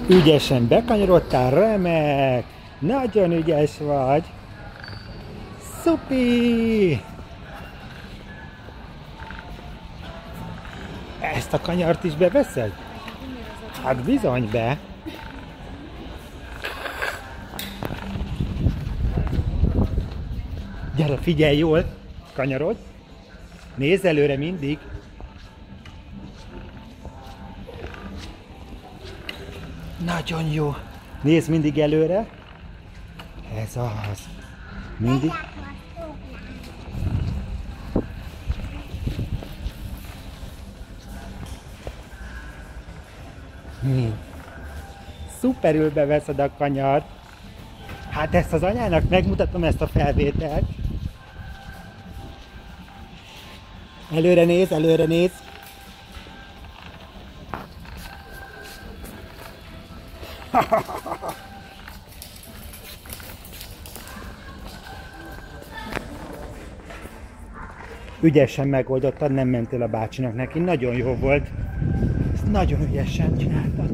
Ügyesen bekanyarodtál, remek! Nagyon ügyes vagy! Szupi! Ezt a kanyart is beveszed? Hát bizony be! Gyere, figyelj jól! Kanyarodj! Nézz előre mindig! Nagyon jó! Nézz mindig előre! Ez az! Mindig! Mi? Szuperül beveszed a kanyart! Hát ezt az anyának megmutatom, ezt a felvételt! Előre néz, előre néz! Ügyesen megoldottad, nem mentél a bácsinak neki, nagyon jó volt. Ezt nagyon ügyesen csináltad.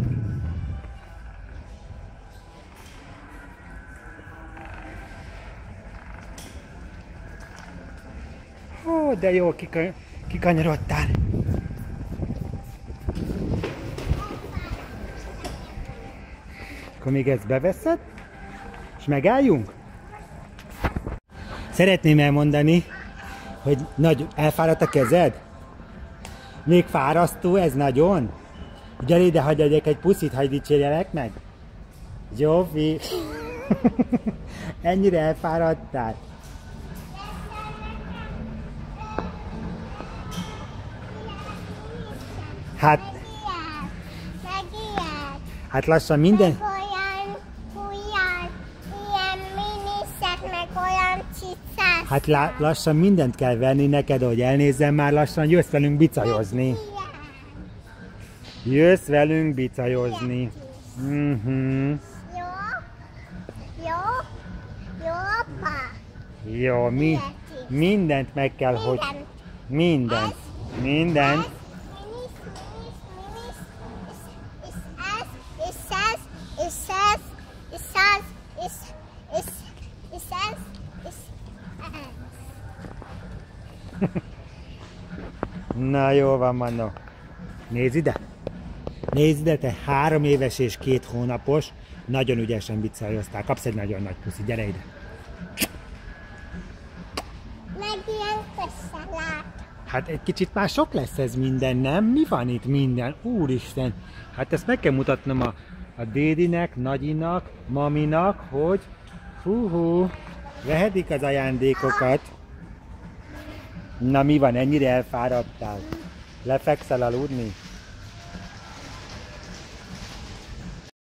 Ó, de jó kikanyarodtál. Akkor még ezt beveszed, és megálljunk? Szeretném elmondani, hogy elfáradt a kezed? Még fárasztó ez nagyon? Gyere ide, hagyj adjak egy puszit, hagyj dicsérjelek meg? Zsófi! Ennyire elfáradtál? Hát lassan minden... Hát lassan mindent kell venni neked, hogy elnézzem, már lassan jössz velünk bicajozni. Jössz velünk bicajozni. Jó, mindent meg kell, hogy... Mindent. Na jó van, Manno. Nézd ide! Nézd ide, te 3 éves és 2 hónapos, nagyon ügyesen bicajoztál. Kapsz egy nagyon nagy puszi, gyere ide! Meg ilyen köszönöm. Hát egy kicsit már sok lesz ez minden, nem? Mi van itt minden? Úristen! Hát ezt meg kell mutatnom a dédinek, nagyinak, maminak, hogy hú, vehetik az ajándékokat. Na mi van, ennyire elfáradtál? Lefekszel aludni?